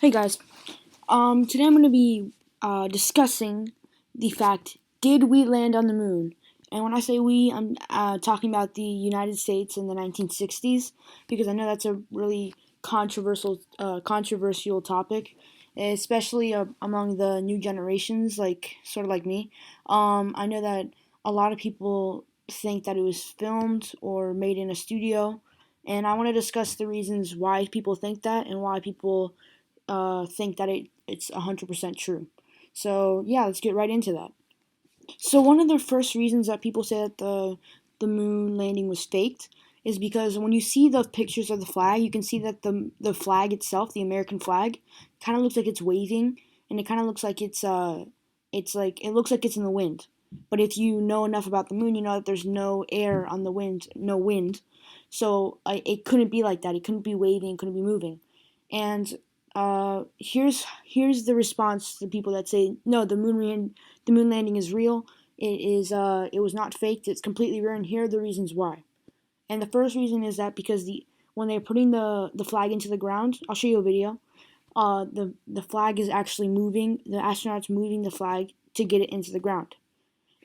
Hey guys, today I'm going to be discussing the fact, did we land on the moon? And when I say we, I'm talking about the United States in the 1960s, because I know that's a really controversial topic, especially among the new generations, like sort of like me. I know that a lot of people think that it was filmed or made in a studio, and I want to discuss the reasons why people think that and why people think that it's 100% true. So yeah, let's get right into that. So one of the first reasons that people say that the moon landing was faked is because when you see the pictures of the flag, you can see that the flag itself, the American flag, kind of looks like it's waving, and it kind of looks like it's like it looks like it's in the wind. But if you know enough about the moon, you know that there's no air on the wind, no wind, so it couldn't be like that. It couldn't be waving, it couldn't be moving. And here's the response to people that say no, the moon landing is real. It was not faked. It's completely real, and here are the reasons why. And the first reason is that because when they're putting the flag into the ground, I'll show you a video. The flag is actually moving. The astronauts moving the flag to get it into the ground.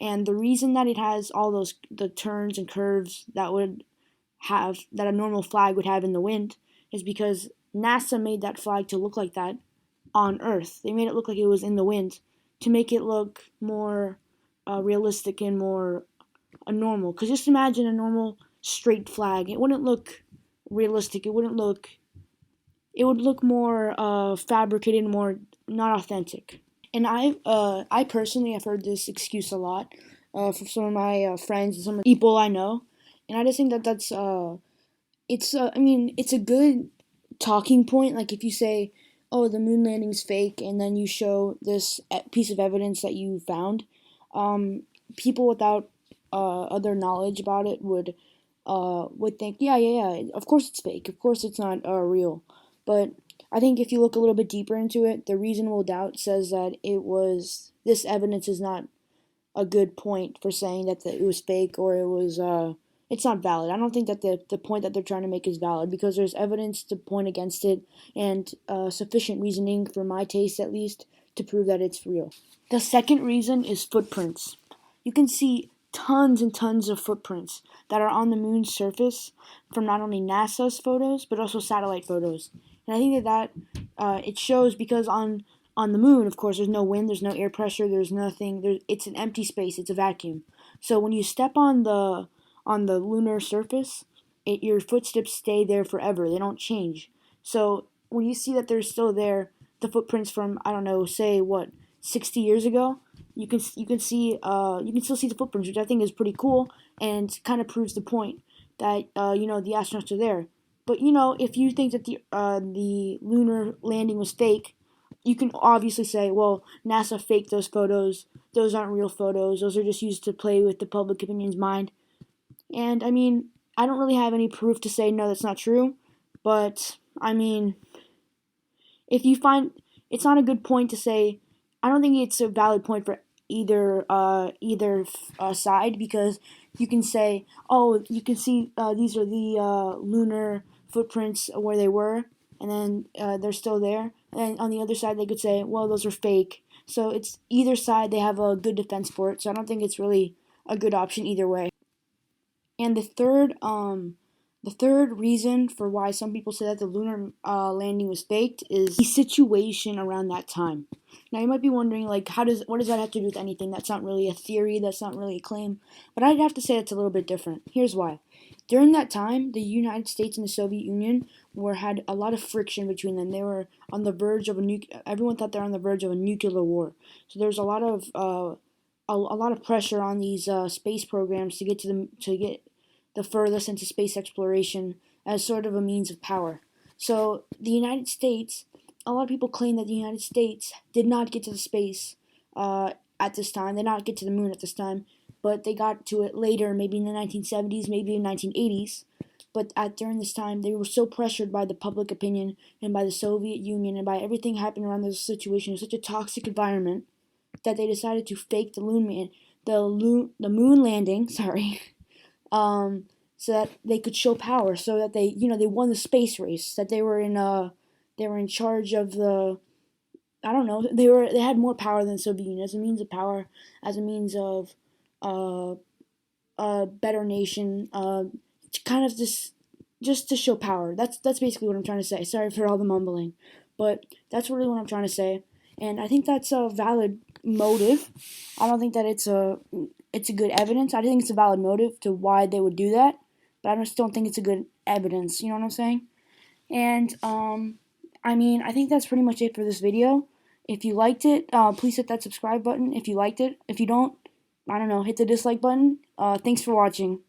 And the reason that it has all those the turns and curves that a normal flag would have in the wind is because NASA made that flag to look like that on Earth. They made it look like it was in the wind to make it look more realistic and more normal. Because just imagine a normal straight flag. It wouldn't look realistic. It wouldn't look. It would look more fabricated, more not authentic. And I personally have heard this excuse a lot from some of my friends and some of the people I know, and I just think that I mean, it's a good talking point. Like if you say, "Oh, the moon landing's fake," and then you show this piece of evidence that you found, people without other knowledge about it would think, "Yeah, yeah, yeah. Of course it's fake. Of course it's not real." But I think if you look a little bit deeper into it, the reasonable doubt says that it was this evidence is not a good point for saying that it was fake or it was it's not valid. I don't think that the point that they're trying to make is valid because there's evidence to point against it and sufficient reasoning for my taste at least to prove that it's real. The second reason is footprints. You can see tons and tons of footprints that are on the moon's surface from not only NASA's photos but also satellite photos. And I think that it shows because on the moon, of course, there's no wind, there's no air pressure, there's nothing. It's an empty space. It's a vacuum. So when you step on the lunar surface, your footsteps stay there forever. They don't change. So when you see that they're still there, the footprints from I don't know, say what 60 years ago, you can still see the footprints, which I think is pretty cool and kind of proves the point that the astronauts are there. But if you think that the lunar landing was fake, you can obviously say, well, NASA faked those photos. Those aren't real photos. Those are just used to play with the public opinion's mind. And I mean, I don't really have any proof to say no, that's not true. But I mean, if you find it's not a good point to say, I don't think it's a valid point for either side because you can say, oh, you can see these are the lunar footprints where they were, and then they're still there. And on the other side, they could say, well, those are fake. So it's either side they have a good defense for it. So I don't think it's really a good option either way. And the third reason for why some people say that the lunar landing was faked is the situation around that time. Now you might be wondering, like, what does that have to do with anything? That's not really a theory. That's not really a claim. But I'd have to say it's a little bit different. Here's why. During that time, the United States and the Soviet Union had a lot of friction between them. They were on the verge of everyone thought they were on the verge of a nuclear war. So there's a lot of pressure on these space programs to get the furthest into space exploration as sort of a means of power. So the United States, a lot of people claim that the United States did not get to the space at this time. They did not get to the moon at this time, but they got to it later, maybe in the 1970s, maybe in the 1980s. But during this time, they were so pressured by the public opinion and by the Soviet Union and by everything happening around this situation, it was such a toxic environment that they decided to fake the moon landing, sorry, so that they could show power, so that they won the space race, that they were in they were in charge of the, I don't know, they had more power than the Soviet Union as a means of power, as a means of uh, a better nation, to kind of just to show power. That's basically what I'm trying to say. Sorry for all the mumbling, but that's really what I'm trying to say. And I think that's a valid motive. I don't think that it's a good evidence. I think it's a valid motive to why they would do that, but I just don't think it's a good evidence. You know what I'm saying? And I mean, I think that's pretty much it for this video. If you liked it, please hit that subscribe button if you liked it. If you don't, I don't know, hit the dislike button. Thanks for watching.